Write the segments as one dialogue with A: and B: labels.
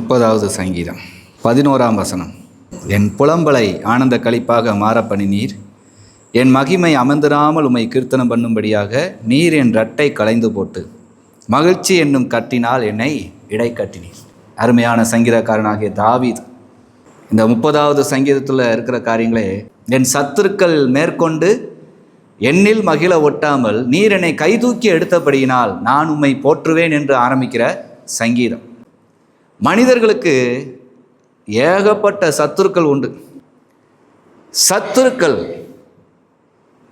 A: 30வது சங்கீதம் 11ஆம் வசனம். என் புலம்பலை ஆனந்த களிப்பாக மாற பண்ணினீர், என் மகிமை அமர்ந்திராமல் உம்மை கீர்த்தனம் பண்ணும்படியாக நீர் என் ரட்டை களைந்து போட்டு மகிழ்ச்சி என்னும் கட்டினால் என்னை இடை கட்டினீர். அருமையான சங்கீதக்காரனாகிய தாவீது இந்த 30வது சங்கீதத்தில் இருக்கிற காரியங்களே, என் சத்துருக்கள் மேற்கொண்டு என்னில் மகிழ ஒட்டாமல் நீர் என்னை கைதூக்கி எடுத்தபடியினால் நான் உம்மை போற்றுவேன் என்று ஆரம்பிக்கிற சங்கீதம். மனிதர்களுக்கு ஏகப்பட்ட சத்துருக்கள் உண்டு. சத்துருக்கள்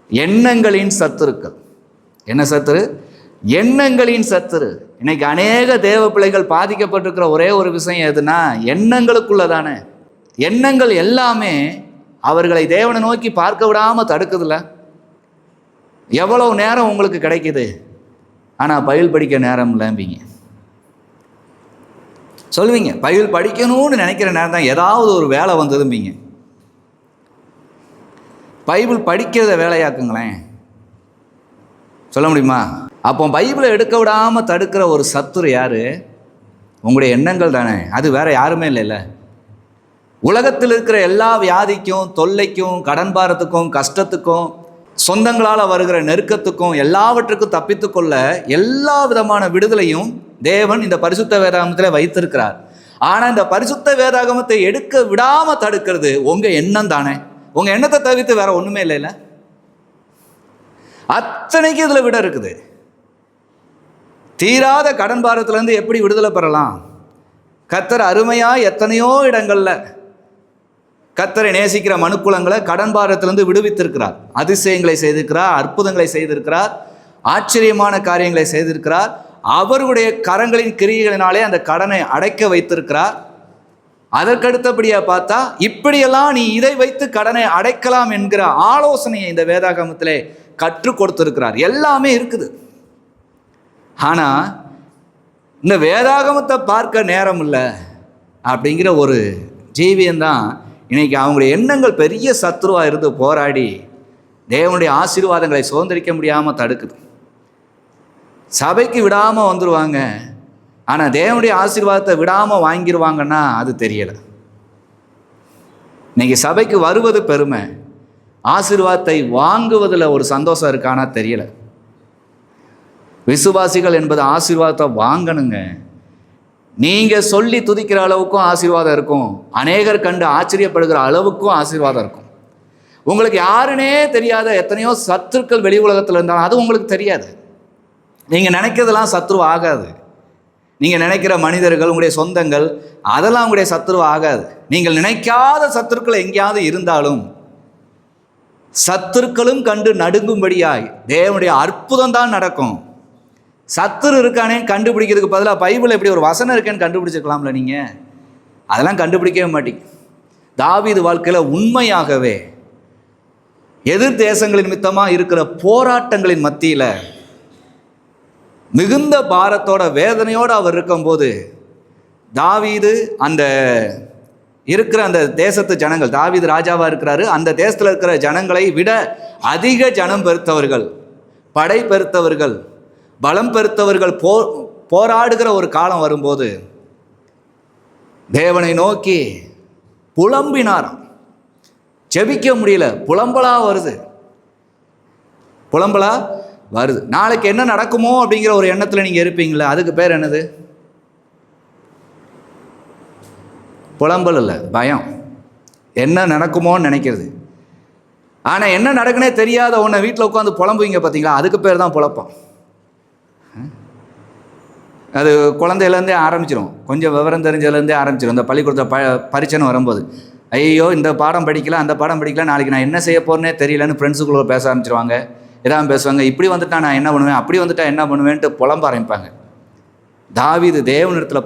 A: எண்ணங்களின் சத்துருக்கள். என்ன சத்துரு? எண்ணங்களின் சத்துரு. இன்னைக்கு அநேக தேவ பிள்ளைகள் பாதிக்கப்பட்டிருக்கிற ஒரே ஒரு விஷயம் எதுனா, எண்ணங்களுக்குள்ளதானே. எண்ணங்கள் எல்லாமே அவர்களை தேவனை நோக்கி பார்க்க விடாமல் தடுக்குதுல்ல. எவ்வளவு நேரம் உங்களுக்கு கிடைக்குது, ஆனால் பைபிள் படிக்க நேரம் இல்லைம்பீங்க. சொல்லுவீங்க, பைபிள் படிக்கணும்னு நினைக்கிற நேரம் தான் ஏதாவது ஒரு வேலை வந்ததும்பீங்க. பைபிள் படிக்கிறத வேலையாக்குங்களேன், சொல்ல முடியுமா? அப்போ பைபிளை எடுக்க விடாமல் தடுக்கிற ஒரு சத்துரு யாரு? உங்களுடைய எண்ணங்கள் தானே. அது வேற யாருமே இல்லைல்ல. உலகத்தில் இருக்கிற எல்லா வியாதிக்கும், தொல்லைக்கும், கடன் பாரத்துக்கும், கஷ்டத்துக்கும், சொந்தங்களால் வருகிற நெருக்கத்துக்கும் எல்லாவற்றுக்கும் தப்பித்துக்கொள்ள எல்லா விதமான விடுதலையும் தேவன் இந்த பரிசுத்த வேதாகமத்தில் வைத்திருக்கிறார். ஆனால் இந்த பரிசுத்த வேதாகமத்தை எடுக்க விடாமல் தடுக்கிறது உங்கள் எண்ணம் தானே. உங்கள் எண்ணத்தை தவிர்த்து வேற ஒன்றுமே இல்லைல்ல. அத்தனைக்கு இதில் விட இருக்குது. தீராத கடன் பாரத்திலேருந்து எப்படி விடுதலை பெறலாம்? கர்த்தர் அருமையாக எத்தனையோ இடங்களில் கர்த்தரை நேசிக்கிற மனுக்குலங்களை கடன் பாரத்திலிருந்து விடுவித்திருக்கிறார். அதிசயங்களை செய்திருக்கிறார், அற்புதங்களை செய்திருக்கிறார், ஆச்சரியமான காரியங்களை செய்திருக்கிறார். அவருடைய கரங்களின் கிரியைகளினாலே அந்த கடனை அடைக்க வைத்திருக்கிறார். அதற்கடுத்தபடியாக பார்த்தா, இப்படியெல்லாம் நீ இதை வைத்து கடனை அடைக்கலாம் என்கிற ஆலோசனையை இந்த வேதாகமத்திலே கற்றுக் கொடுத்திருக்கிறார். எல்லாமே இருக்குது. ஆனால் இந்த வேதாகமத்தை பார்க்க நேரம் இல்லை அப்படிங்கிற ஒரு ஜீவியம்தான் இன்னைக்கு அவங்களுடைய எண்ணங்கள் பெரிய சத்ருவாக இருந்து போராடி தேவனுடைய ஆசீர்வாதங்களை சுதந்திரிக்க முடியாமல் தடுக்குது. சபைக்கு விடாமல் வந்துடுவாங்க, ஆனால் தேவனுடைய ஆசீர்வாதத்தை விடாமல் வாங்கிடுவாங்கன்னா அது தெரியலை. இன்னைக்கு சபைக்கு வருவது பெருமை, ஆசீர்வாதத்தை வாங்குவதில் ஒரு சந்தோஷம் இருக்கானா தெரியலை. விசுவாசிகள் என்பது ஆசீர்வாதத்தை வாங்கணுங்க. நீங்கள் சொல்லி துதிக்கிற அளவுக்கும் ஆசீர்வாதம் இருக்கும், அநேகர் கண்டு ஆச்சரியப்படுகிற அளவுக்கும் ஆசீர்வாதம் இருக்கும். உங்களுக்கு யாருன்னே தெரியாத எத்தனையோ சத்துருக்கள் வெளி உலகத்தில் இருந்தாலும் அது உங்களுக்கு தெரியாது. நீங்கள் நினைக்கிறதெல்லாம் சத்ரு ஆகாது. நீங்கள் நினைக்கிற மனிதர்கள், உங்களுடைய சொந்தங்கள், அதெல்லாம் உங்களுடைய சத்ரு ஆகாது. நீங்கள் நினைக்காத சத்துருக்கள் எங்கேயாவது இருந்தாலும் சத்துருக்களும் கண்டு நடுங்கும்படியாய் தேவனுடைய அற்புதம் தான் நடக்கும். சத்துரு இருக்கானே கண்டுபிடிக்கிறதுக்கு பதிலாக பைபிள் எப்படி ஒரு வசனம் இருக்கேன்னு கண்டுபிடிச்சிருக்கலாம்ல. நீங்கள் அதெல்லாம் கண்டுபிடிக்கவே மாட்டீங்க. தாவீது வாழ்க்கையில் உண்மையாகவே எதிர் தேசங்களின் நிமித்தமாக இருக்கிற போராட்டங்களின் மத்தியில் மிகுந்த பாரத்தோட வேதனையோடு அவர் இருக்கும்போது, தாவீது அந்த இருக்கிற அந்த தேசத்து ஜனங்கள், தாவீது ராஜாவாக இருக்கிறாரு, அந்த தேசத்தில் இருக்கிற ஜனங்களை விட அதிக ஜனம் பெருத்தவர்கள், படை பெருத்தவர்கள், பலம் பெருத்தவர்கள் போராடுகிற ஒரு காலம் வரும்போது தேவனை நோக்கி புலம்பினாராம். ஜெபிக்க முடியல, புலம்பலா வருது. நாளைக்கு என்ன நடக்குமோ அப்படிங்கிற ஒரு எண்ணத்தில் நீங்கள் இருப்பீங்களா? அதுக்கு பேர் என்னது? புலம்பல் இல்லை, பயம். என்ன நடக்குமோன்னு நினைக்கிறது. ஆனால் என்ன நடக்குனே தெரியாத உன்னை வீட்டில் உட்காந்து புலம்புவீங்க பார்த்தீங்களா, அதுக்கு பேர் தான் புலப்பம். அது குழந்தையிலேருந்தே ஆரம்பிச்சிடும், கொஞ்சம் விவரம் தெரிஞ்சதுலேருந்தே ஆரம்பிச்சிடும். இந்த பள்ளிக்கூடத்தில் பரீட்சை வரும்போது, ஐயோ இந்த பாடம் படிக்கல, அந்த பாடம் படிக்கல, நாளைக்கு நான் என்ன செய்ய போகிறேனே தெரியலன்னு ஃப்ரெண்ட்ஸுக்குள்ளே பேச ஆரம்பிச்சிருவாங்க. எதாவது பேசுவாங்க, இப்படி வந்துட்டா நான் என்ன பண்ணுவேன், அப்படி வந்துட்டா என்ன பண்ணுவேன்ட்டு புலம்ப ஆரம்பிப்பாங்க. தாவீது தேவனிடத்தில்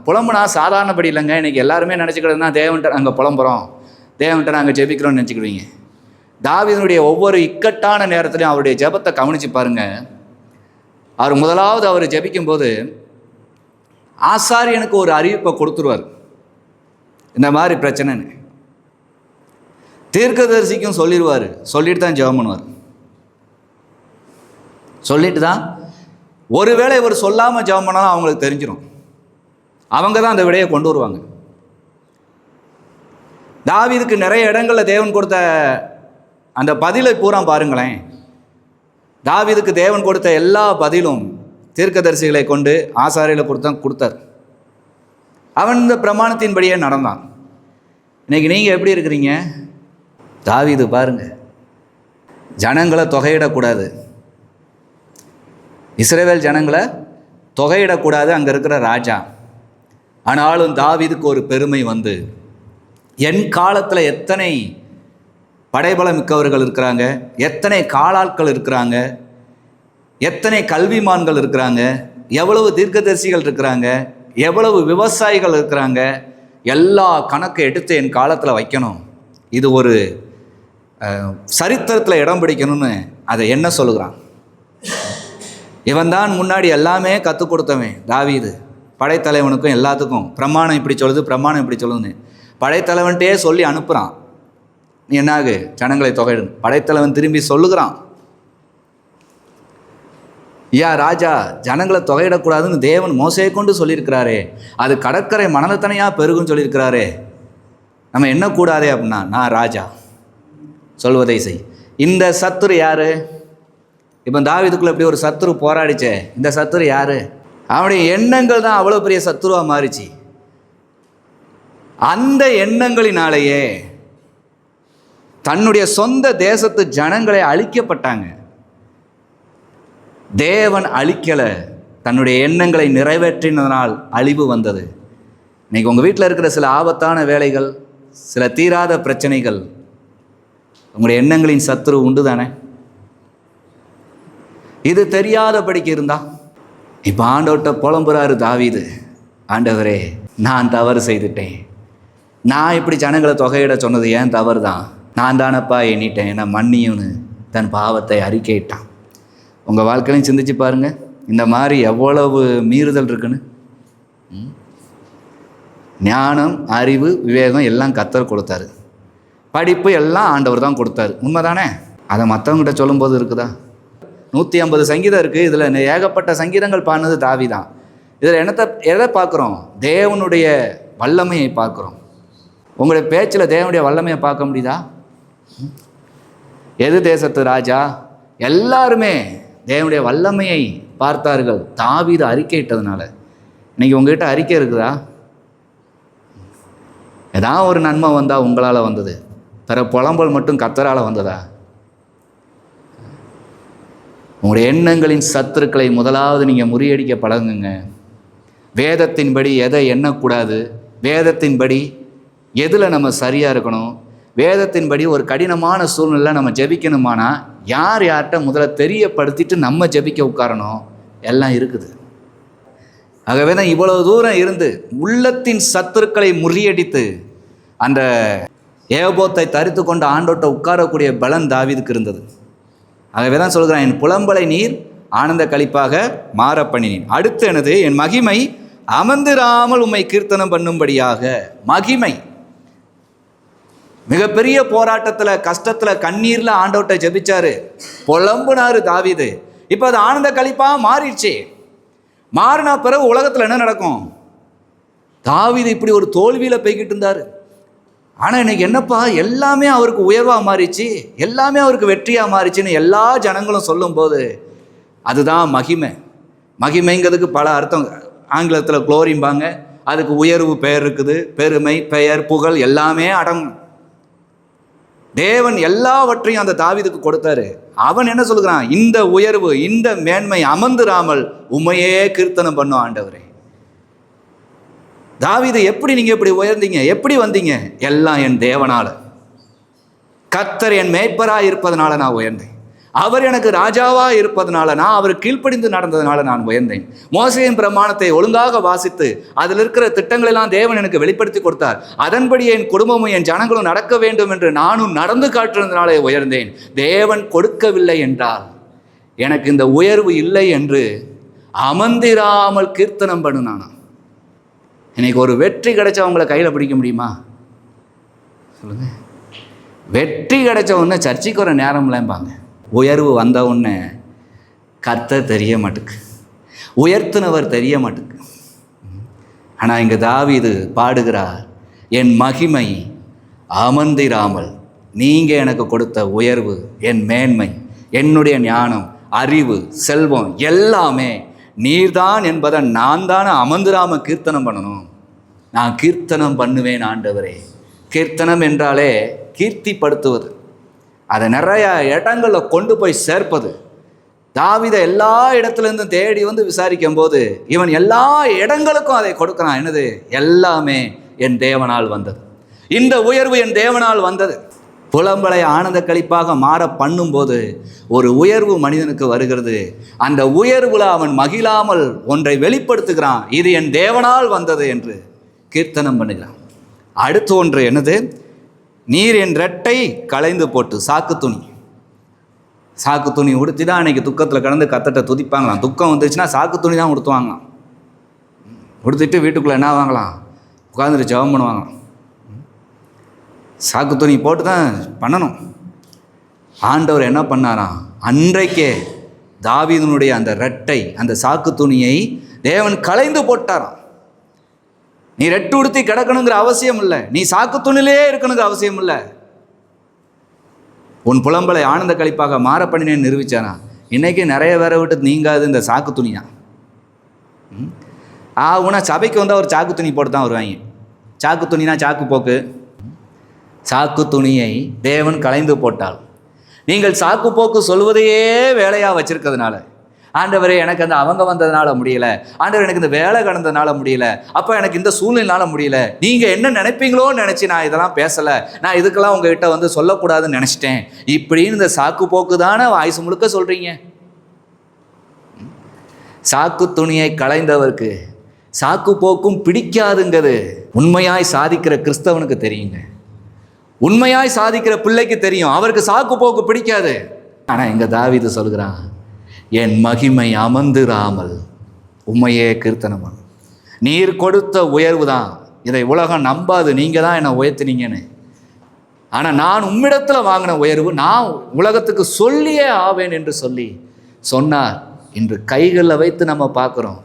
A: புலம்புனா சாதாரணப்படி இல்லைங்க. இன்றைக்கி எல்லாருமே நினச்சிக்கிறதுனா தேவன்கிட்ட நாங்கள் புலம்புறோம், தேவன்கிட்ட நாங்கள் ஜெபிக்கிறோம்னு நினச்சிக்கிடுவீங்க. தாவீதுனுடைய ஒவ்வொரு இக்கட்டான நேரத்துலையும் அவருடைய ஜெபத்தை கவனித்து பாருங்கள். அவர் முதலாவது அவர் ஜெபிக்கும்போது ஆசாரியனுக்கு ஒரு அறிவிப்பை கொடுத்துருவார், இந்த மாதிரி பிரச்சனைன்னு. தீர்க்கதரிசிக்கும் சொல்லிடுவார், சொல்லிட்டு தான் ஜெபம் பண்ணுவார். சொல்லிட்டு தான், ஒருவேளை இவர் சொல்லாமல் ஜெபம் பண்ணாலும் அவங்களுக்கு தெரிஞ்சிடும். அவங்க தான் அந்த விடையை கொண்டு வருவாங்க. தாவீதுக்கு நிறைய இடங்களில் தேவன் கொடுத்த அந்த பதிலை பூரா பாருங்களேன். தாவீதுக்கு தேவன் கொடுத்த எல்லா பதிலும் தீர்க்கதரிசிகளை கொண்டு ஆசாரிகளை கொடுத்தார். அவன் இந்த பிரமாணத்தின்படியே நடந்தான். இன்னைக்கு நீங்கள் எப்படி இருக்கிறீங்க? தாவீது பாருங்க, ஜனங்களை தொகையிடக்கூடாது, இஸ்ரவேல் ஜனங்களை தொகையிடக்கூடாது, அங்கே இருக்கிற ராஜா. ஆனாலும் தாவீதுக்கு ஒரு பெருமை வந்து, என் காலத்தில் எத்தனை படைபலம் மிக்கவர்கள் இருக்கிறாங்க, எத்தனை காலாட்கள் இருக்கிறாங்க, எத்தனை கல்விமான்கள் இருக்கிறாங்க, எவ்வளவு தீர்க்கதரிசிகள் இருக்கிறாங்க, எவ்வளவு விவசாயிகள் இருக்கிறாங்க, எல்லா கணக்கை எடுத்து என் காலத்தில் வைக்கணும், இது ஒரு சரித்திரத்தில் இடம் பிடிக்கணும்னு அதை என்ன சொல்லுகிறான். இவன் தான் முன்னாடி எல்லாமே கற்றுக் கொடுத்தவன் தாவீது. படைத்தலைவனுக்கும் எல்லாத்துக்கும் பிரமாணம் இப்படி சொல்லுது, பிரமாணம் இப்படி சொல்லுதுன்னு படைத்தலைவன்ட்டே சொல்லி அனுப்புகிறான். நீ என்னாகு ஜனங்களை தொகையிடு. படைத்தலைவன் திரும்பி சொல்லுகிறான், ஐயா ராஜா, ஜனங்களை தொகையிடக்கூடாதுன்னு தேவன் மோசையை கொண்டு சொல்லியிருக்கிறாரே, அது கடற்கரை மணலத்தனையாக பெருகுன்னு சொல்லியிருக்கிறாரே, நம்ம என்ன கூடாதே அப்படின்னா, நான் ராஜா சொல்வதை செய். இந்த சத்துரு யாரு? இப்போ தாவீதுக்குள்ள இப்படி ஒரு சத்துரு போராடிச்சே, இந்த சத்துரு யாரு? அவனுடைய எண்ணங்கள் தான் அவ்வளோ பெரிய சத்துருவாக மாறிச்சு. அந்த எண்ணங்களினாலேயே தன்னுடைய சொந்த தேசத்து ஜனங்களை அழிக்கப்பட்டாங்க. தேவன் அழிக்கலை, தன்னுடைய எண்ணங்களை நிறைவேற்றினதனால் அழிவு வந்தது. இன்னைக்கு உங்கள் வீட்டில் இருக்கிற சில ஆபத்தான வேலைகள், சில தீராத பிரச்சனைகள் உங்களுடைய எண்ணங்களின் சத்துரு உண்டு தானே? இது தெரியாதபடிக்கு இருந்தா இப்போ ஆண்டவர்கிட்ட புலம்புறாரு தாவீது, ஆண்டவரே நான் தவறு செய்துட்டேன், நான் இப்படி ஜனங்களை தொகையிட சொன்னது ஏன் தவறு தான், நான் தானப்பா எண்ணிட்டேன், நான் மன்னியும்னு தன் பாவத்தை அறிக்கையிட்டான். உங்கள் வாழ்க்கையிலையும் சிந்திச்சு பாருங்கள், இந்த மாதிரி எவ்வளவு மீறுதல் இருக்குன்னு. ஞானம், அறிவு, விவேகம் எல்லாம் கர்த்தர் கொடுத்தாரு, படிப்பு எல்லாம் ஆண்டவர் தான் கொடுத்தாரு, உண்மைதானே? அதை மற்றவங்ககிட்ட சொல்லும்போது இருக்குதா? 150 சங்கீதம் இருக்குது, இதில் ஏகப்பட்ட சங்கீதங்கள் பாடினது தாவி தான். இதில் எதை பார்க்குறோம்? தேவனுடைய வல்லமையை பார்க்குறோம். உங்களுடைய பேச்சில் தேவனுடைய வல்லமையை பார்க்க முடியுதா? எது தேசத்து ராஜா? எல்லாருமே தேவனுடைய வல்லமையை பார்த்தார்கள் தாவீது அறிக்கையிட்டதுனால. இன்னைக்கு உங்ககிட்ட அறிக்கை இருக்குதா? ஏதாவது ஒரு நன்மை வந்தால் உங்களால் வந்தது, பிற புலம்பல் மட்டும் கர்த்தரால் வந்ததா? உங்களுடைய எண்ணங்களின் சத்துருக்களை முதலாவது நீங்கள் முறியடிக்க பழகுங்க. வேதத்தின்படி எதை எண்ணக்கூடாது, வேதத்தின்படி எதில் நம்ம சரியாக இருக்கணும், வேதத்தின்படி ஒரு கடினமான சூழ்நிலை நம்ம ஜெபிக்கணுமானா யார் யார்கிட்ட முதல்ல தெரியப்படுத்திட்டு நம்ம ஜெபிக்க உட்காரணும், எல்லாம் இருக்குது. ஆகவே தான் இவ்வளவு தூரம் இருந்து உள்ளத்தின் சத்துருக்களை முறியடித்து அந்த ஏபோத்தை தரித்து கொண்டு ஆண்டோட்ட உட்காரக்கூடிய பலன் தாவீதுக்கு இருந்தது. ஆகவே தான் சொல்கிறான், என் புலம்பலை நீர் ஆனந்த களிப்பாக மாற பண்ணினேன். அடுத்து எனது என் மகிமை அமர்ந்திராமல் உம்மை கீர்த்தனம் பண்ணும்படியாக. மகிமை மிகப்பெரிய போராட்டத்தில், கஷ்டத்தில், கண்ணீரில் ஆண்டவர்கிட்ட ஜெபிச்சாரு, புலம்புனாரு தாவீது. இப்போ அது ஆனந்த களிப்பாக மாறிடுச்சு. மாறினா பிறகு உலகத்தில் என்ன நடக்கும்? தாவீது இப்படி ஒரு தோல்வியில் போய்கிட்டு இருந்தார். ஆனால் இன்னைக்கு என்னப்பா, எல்லாமே அவருக்கு உயர்வாக மாறிச்சு, எல்லாமே அவருக்கு வெற்றியாக மாறிச்சுன்னு எல்லா ஜனங்களும் சொல்லும்போது அதுதான் மகிமை. மகிமைங்கிறதுக்கு பல அர்த்தம், ஆங்கிலத்தில் குளோரிம்பாங்க, அதுக்கு உயர்வு பெயர் இருக்குது, பெருமை, பெயர், புகழ் எல்லாமே அடங்கும். தேவன் எல்லாவற்றையும் அந்த தாவீதுக்கு கொடுத்தாரு. அவன் என்ன சொல்லுகிறான்? இந்த உயர்வு, இந்த மேன்மை அமர்ந்திராமல் உம்மையே கீர்த்தனம் பண்ணும் ஆண்டவரே. தாவீது, எப்படி நீங்க இப்படி உயர்ந்தீங்க, எப்படி வந்தீங்க? எல்லாம் என் தேவனால. கர்த்தர் என் மேய்ப்பராக இருப்பதனால நான் உயர்ந்தேன். அவர் எனக்கு ராஜாவா இருப்பதனால, நான் அவர் கீழ்ப்படிந்து நடந்ததுனால நான் உயர்ந்தேன். மோசேயின் பிரமாணத்தை ஒழுங்காக வாசித்து அதில் இருக்கிற திட்டங்களெல்லாம் தேவன் எனக்கு வெளிப்படுத்தி கொடுத்தார். அதன்படி என் குடும்பமும் என் ஜனங்களும் நடக்க வேண்டும் என்று நானும் நடந்து காட்டுறதுனாலே உயர்ந்தேன். தேவன் கொடுக்கவில்லை என்றால் எனக்கு இந்த உயர்வு இல்லை என்று அமர்ந்திராமல் கீர்த்தனம் பண்ணுனானா. இன்னைக்கு ஒரு வெற்றி கிடைச்ச அவங்கள கையில் பிடிக்க முடியுமா சொல்லுங்க? வெற்றி கிடைச்ச உடனே சர்ச்சைக்கு வர நேரம்லாம்பாங்க. உயர்வு வந்த உடனே கர்த்தர் தெரிய மாட்டுக்கு, உயர்த்தினவர் தெரிய மாட்டுக்கு. ஆனால் இங்கே தாவீது பாடுகிறார், என் மகிமை அமர்ந்திராமல் நீங்கள் எனக்கு கொடுத்த உயர்வு, என் மேன்மை, என்னுடைய ஞானம், அறிவு, செல்வம் எல்லாமே நீர்தான் என்பதை நான் தானே அமர்ந்திராமல் கீர்த்தனம் பண்ணணும். நான் கீர்த்தனம் பண்ணுவேன் ஆண்டவரே. கீர்த்தனம் என்றாலே கீர்த்திப்படுத்துவது, அதை நிறைய இடங்களில் கொண்டு போய் சேர்ப்பது. தாவீதை எல்லா இடத்துலேருந்தும் தேடி வந்து விசாரிக்கும் போது இவன் எல்லா இடங்களுக்கும் அதை கொடுக்குறான். என்னது? எல்லாமே என் தேவனால் வந்தது, இந்த உயர்வு என் தேவனால் வந்தது. புலம்பலை ஆனந்த களிப்பாக மாற பண்ணும்போது ஒரு உயர்வு மனிதனுக்கு வருகிறது. அந்த உயர்வுல அவன் மகிழாமல் ஒன்றை வெளிப்படுத்துகிறான், இது என் தேவனால் வந்தது என்று கீர்த்தனம் பண்ணுகிறான். அடுத்து ஒன்று என்னது? நீர் என் ரெட்டை களைந்து போட்டு. சாக்கு துணி உடுத்தி தான் அன்றைக்கி துக்கத்தில் கடந்து கத்தட்ட துதிப்பாங்களாம். துக்கம் வந்துச்சுன்னா சாக்கு துணி தான் உடுத்துவாங்களாம். உடுத்திட்டு வீட்டுக்குள்ளே என்ன வாங்கலாம், உட்காந்துட்டு ஜெபம் பண்ணுவாங்களாம். சாக்கு துணி போட்டு தான் பண்ணணும். ஆண்டவர் என்ன பண்ணாராம்? அன்றைக்கே தாவீதினுடைய அந்த ரெட்டை, அந்த சாக்கு துணியை தேவன் களைந்து போட்டாராம். நீ ரெட்டு உடுத்தி கிடக்கணுங்கிற அவசியம் இல்லை, நீ சாக்கு துணிலே இருக்கணுங்கிற அவசியம் இல்லை. உன் புலம்பலை ஆனந்த கழிப்பாக மாற பண்ணினேன்னு நிரூபிச்சானா. இன்றைக்கி நிறைய பேரை விட்டு நீங்காது இந்த சாக்கு துணியா. உனா சபைக்கு வந்தால் ஒரு சாக்கு துணி போட்டு தான் வருவாங்க. சாக்கு துணினா சாக்கு போக்கு. சாக்கு துணியை தேவன் களைந்து போட்டால், நீங்கள் சாக்கு போக்கு சொல்வதையே வேலையாக வச்சிருக்கிறதுனால, ஆண்டவரே எனக்கு அந்த அவங்க வந்ததுனால முடியல, ஆண்டவர் எனக்கு இந்த வேலை கடந்ததுனால முடியல, அப்போ எனக்கு இந்த சூழ்நிலைனால முடியல, நீங்கள் என்ன நினைப்பீங்களோன்னு நினச்சி நான் இதெல்லாம் பேசலை, நான் இதுக்கெல்லாம் உங்ககிட்ட வந்து சொல்லக்கூடாதுன்னு நினச்சிட்டேன், இப்படின்னு இந்த சாக்கு போக்கு தானே வாய்ஸ் முழுக்க சொல்கிறீங்க. சாக்கு துணியை களைந்தவருக்கு சாக்கு போக்கும் பிடிக்காதுங்கிறது உண்மையாய் சாதிக்கிற கிறிஸ்தவனுக்கு தெரியுங்க. உண்மையாய் சாதிக்கிற பிள்ளைக்கு தெரியும், அவருக்கு சாக்கு போக்கு பிடிக்காது. ஆனால் எங்கள் தாவீது சொல்கிறான், என் மகிமை அமர்ந்திராமல் உண்மையே கீர்த்தனம். நீர் கொடுத்த உயர்வு தான், இதை உலகம் நம்பாது, நீங்கள் தான் என்னை உயர்த்தினீங்கன்னு. ஆனால் நான் உம்மிடத்தில் வாங்கின உயர்வு நான் உலகத்துக்கு சொல்லியே ஆவேன் என்று சொல்லி சொன்னார். இன்று கைகளில் வைத்து நம்ம பார்க்குறோம்,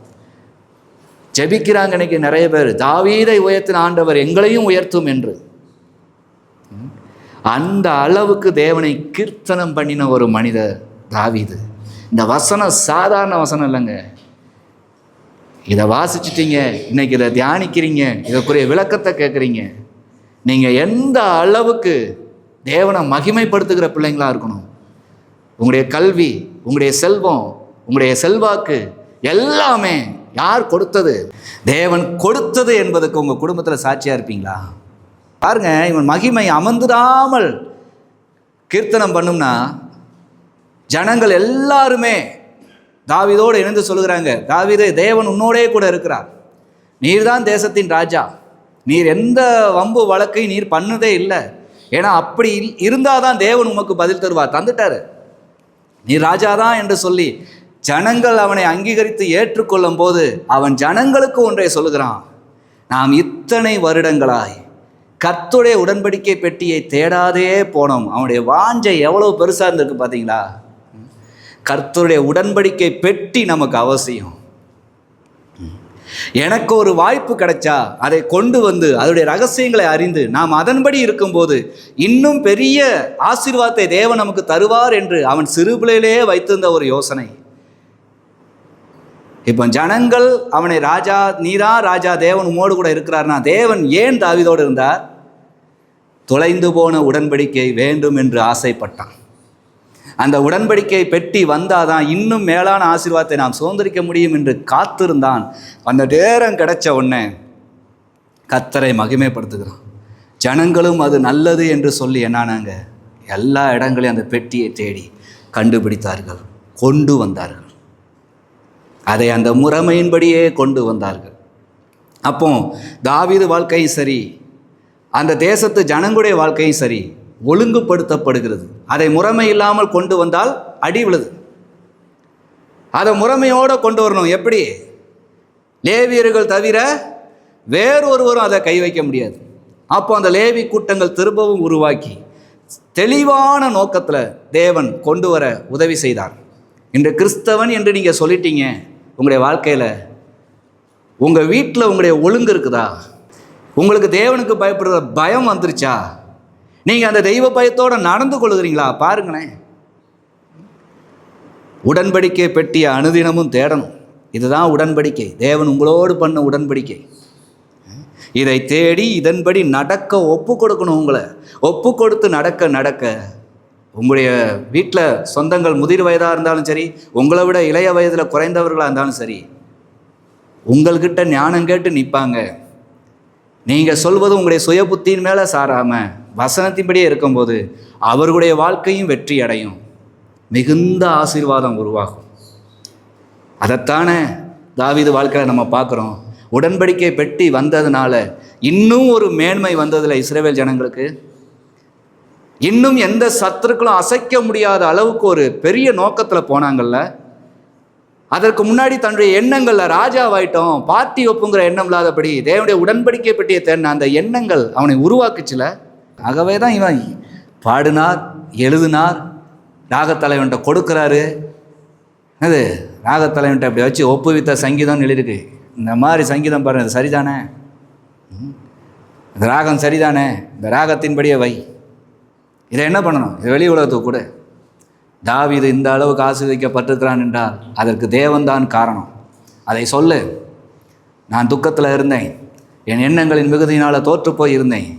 A: ஜெபிக்கிறாங்க இன்னைக்கு நிறைய பேர், தாவீதை உயர்த்தின ஆண்டவர் எங்களையும் உயர்த்தும் என்று. அந்த அளவுக்கு தேவனை கீர்த்தனம் பண்ணின ஒரு மனிதர் தாவீது. இந்த வசனம் சாதாரண வசனம் இல்லைங்க. இதை வாசிச்சிட்டீங்க, இன்னைக்கு இதை தியானிக்கிறீங்க, இதற்குரிய விளக்கத்தை கேட்குறீங்க. நீங்கள் எந்த அளவுக்கு தேவனை மகிமைப்படுத்துகிற பிள்ளைங்களா இருக்கணும். உங்களுடைய கல்வி, உங்களுடைய செல்வம், உங்களுடைய செல்வாக்கு எல்லாமே யார் கொடுத்தது? தேவன் கொடுத்தது என்பதுக்கு உங்கள் குடும்பத்தில் சாட்சியாக இருப்பீங்களா? பாருங்க, இவன் மகிமை அமர்ந்திராமல் கீர்த்தனம் பண்ணும்னா ஜனங்கள் எல்லாருமே தாவீதோடு இணைந்து சொல்லுகிறாங்க, தாவீதே, தேவன் உன்னோடே கூட இருக்கிறார், நீர் தான் தேசத்தின் ராஜா, நீர் எந்த வம்பு வழக்கை நீர் பண்ணதே இல்லை, ஏன்னா அப்படி இருந்தால் தான் தேவன் உமக்கு பதில் தருவார், தந்துட்டாரு, நீர் ராஜா தான் என்று சொல்லி ஜனங்கள் அவனை அங்கீகரித்து ஏற்றுக்கொள்ளும் போது அவன் ஜனங்களுக்கு ஒன்றை சொல்லுகிறான், நாம் இத்தனை வருடங்களாய் கர்த்தருடைய உடன்படிக்கை பெட்டியை தேடாதே போனோம். அவனுடைய வாஞ்சை எவ்வளவு பெருசாக இருந்திருக்கு பார்த்தீங்களா? கர்த்தருடைய உடன்படிக்கை பெட்டி நமக்கு அவசியம். எனக்கு ஒரு வாய்ப்பு கிடைச்சா அதை கொண்டு வந்து அதனுடைய ரகசியங்களை அறிந்து நாம் அதன்படி இருக்கும்போது இன்னும் பெரிய ஆசீர்வாதத்தை தேவன் நமக்கு தருவார் என்று அவன் சிறுபிள்ளையிலே வைத்திருந்த ஒரு யோசனை. இப்போ ஜனங்கள் அவனை ராஜா, நீரா ராஜா, தேவன் உம்மோடு கூட இருக்கிறார்னா தேவன் ஏன் தாவீதோடு இருந்தார்? தொலைந்து போன உடன்படிக்கை வேண்டும் என்று ஆசைப்பட்டான். அந்த உடன்படிக்கை பெட்டி வந்தாதான் இன்னும் மேலான ஆசீர்வாதத்தை நாம் சுதந்திரிக்க முடியும் என்று காத்திருந்தான். அந்த நேரம் கிடைச்ச உடனே கர்த்தரை மகிமைப்படுத்துகிறான். ஜனங்களும் அது நல்லது என்று சொல்லி என்னானாங்க, எல்லா இடங்களையும் அந்த பெட்டியை தேடி கண்டுபிடித்தார்கள், கொண்டு வந்தார்கள். அதை அந்த முறைமையின்படியே கொண்டு வந்தார்கள். அப்போ தாவீது வாழ்க்கையும் சரி, அந்த தேசத்து ஜனங்களுடைய வாழ்க்கையும் சரி ஒழுங்குபடுத்தப்படுகிறது. அதை முறைமை இல்லாமல் கொண்டு வந்தால் அடி விழுது. அதை முறைமையோடு கொண்டு வரணும். எப்படி? லேவியர்கள் தவிர வேறொருவரும் அதை கை வைக்க முடியாது. அப்போ அந்த லேவி கூட்டங்கள் திரும்பவும் உருவாக்கி தெளிவான நோக்கத்தில் தேவன் கொண்டு வர உதவி செய்தார். இன்று கிறிஸ்தவன் என்று நீங்கள் சொல்லிட்டீங்க, உங்களுடைய வாழ்க்கையில் உங்கள் வீட்டில் உங்களுடைய ஒழுங்கு இருக்குதா? உங்களுக்கு தேவனுக்கு பயப்படுற பயம் வந்துருச்சா? நீங்கள் அந்த தெய்வ பயத்தோடு நடந்து கொள்ளுகிறீங்களா? பாருங்களேன். உடன்படிக்கை பெட்டியை அனுதினமும் தேடணும். இதுதான் உடன்படிக்கை, தேவன் உங்களோடு பண்ண உடன்படிக்கை. இதை தேடி இதன்படி நடக்க ஒப்பு கொடுக்கணும். உங்களை ஒப்பு கொடுத்து நடக்க நடக்க உங்களுடைய வீட்டில் சொந்தங்கள் முதிர் வயதாக இருந்தாலும் சரி, உங்களை விட இளைய வயதில் குறைந்தவர்களாக இருந்தாலும் சரி, உங்கள்கிட்ட ஞானம் கேட்டு நிற்பாங்க. நீங்கள் சொல்வது உங்களுடைய சுய புத்தியின் மேலே சாராமல் வசனத்தின்படியே இருக்கும்போது அவர்களுடைய வாழ்க்கையும் வெற்றி அடையும், மிகுந்த ஆசீர்வாதம் உருவாகும். அதைத்தானே தாவீது வாழ்க்கையில் நம்ம பார்க்குறோம். உடன்படிக்கை பெட்டி வந்ததுனால இன்னும் ஒரு மேன்மை வந்ததில்லை இஸ்ரவேல் ஜனங்களுக்கு. இன்னும் எந்த சத்துருக்களும் அசைக்க முடியாத அளவுக்கு ஒரு பெரிய நோக்கத்தில் போனாங்கல்ல. அதற்கு முன்னாடி தன்னுடைய எண்ணங்களில் ராஜாவாயிட்டோம், பார்ட்டி ஒப்புங்கிற எண்ணம் இல்லாதபடி தேவனுடைய உடன்படிக்கை பெட்டியை தேடின அந்த எண்ணங்கள் அவனை உருவாக்குச்சுல. ஆகவே தான் இவன் பாடினார், எழுதினார், ராகத்தலைவன்கிட்ட கொடுக்குறாரு. அது ராகத்தலைவன்கிட்ட அப்படி வச்சு ஒப்புவித்த சங்கீதம்னு எழுதிருக்கு. இந்த மாதிரி சங்கீதம் பாருங்கள், இது சரிதானே, இந்த ராகம் சரிதானே, இந்த ராகத்தின்படியே வை. இதை என்ன பண்ணணும்? இது வெளி உலகத்துக்கு கூட. தாவீது இந்த அளவுக்கு ஆசீர்வதிக்கப்பட்டிருக்கிறான் என்றால் அதற்கு தேவன்தான் காரணம். அதை சொல்லு. நான் துக்கத்தில் இருந்தேன், என் எண்ணங்களின் மிகுதியினால் தோற்று போய் இருந்தேன்,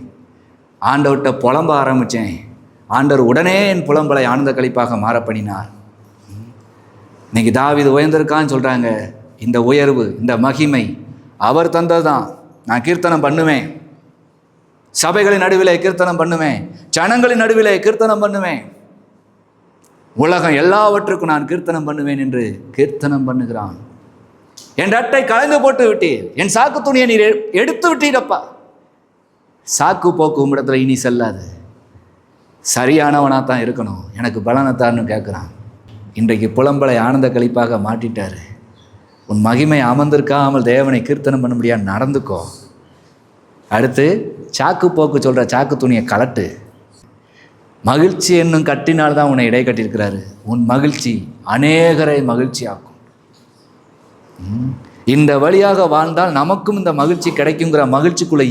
A: ஆண்டவர்கிட்ட புலம்ப ஆரம்பித்தேன். ஆண்டவர் உடனே என் புலம்பலை ஆனந்த கழிப்பாக மாற பண்ணினார். இன்னைக்கு தாவீது உயர்ந்திருக்கான்னு சொல்கிறாங்க. இந்த உயர்வு, இந்த மகிமை அவர் தந்தது தான். நான் கீர்த்தனம் பண்ணுவேன், சபைகளின் நடுவிலே கீர்த்தனம் பண்ணுவேன், ஜனங்களின் நடுவிலே கீர்த்தனம் பண்ணுவேன், உலகம் எல்லாவற்றுக்கும் நான் கீர்த்தனம் பண்ணுவேன் என்று கீர்த்தனம் பண்ணுகிறான். என் அட்டை கலைந்து போட்டு விட்டீர், என் சாக்கு துணியை நீர் எடுத்து விட்டீரப்பா. சாக்கு போக்கு உம்மிடத்தில் இனி செல்லாது, சரியானவனாக தான் இருக்கணும், எனக்கு பலனத்தான்னு கேட்குறான். இன்றைக்கு புலம்பலை ஆனந்த கழிப்பாக மாட்டிட்டாரு. உன் மகிமை அமர்ந்திருக்காமல் தேவனை கீர்த்தனம் பண்ண முடியாது, நடந்துக்கோ. அடுத்து சாக்கு போக்கு சொல்கிற சாக்கு துணியை கலட்டு. மகிழ்ச்சி என்னும் கட்டினால்தான் உன்னை இடை கட்டியிருக்கிறாரு. உன் மகிழ்ச்சி அநேகரை மகிழ்ச்சி ஆக்கும். இந்த வழியாக வாழ்ந்தால் நமக்கும் இந்த மகிழ்ச்சி கிடைக்குங்கிற மகிழ்ச்சிக்குள்ளே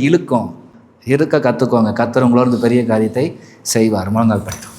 A: இருக்க கற்றுக்கோங்க. கர்த்தர் உங்களோட பெரிய காரியத்தை செய்வார். முழங்கால் படித்தோம்.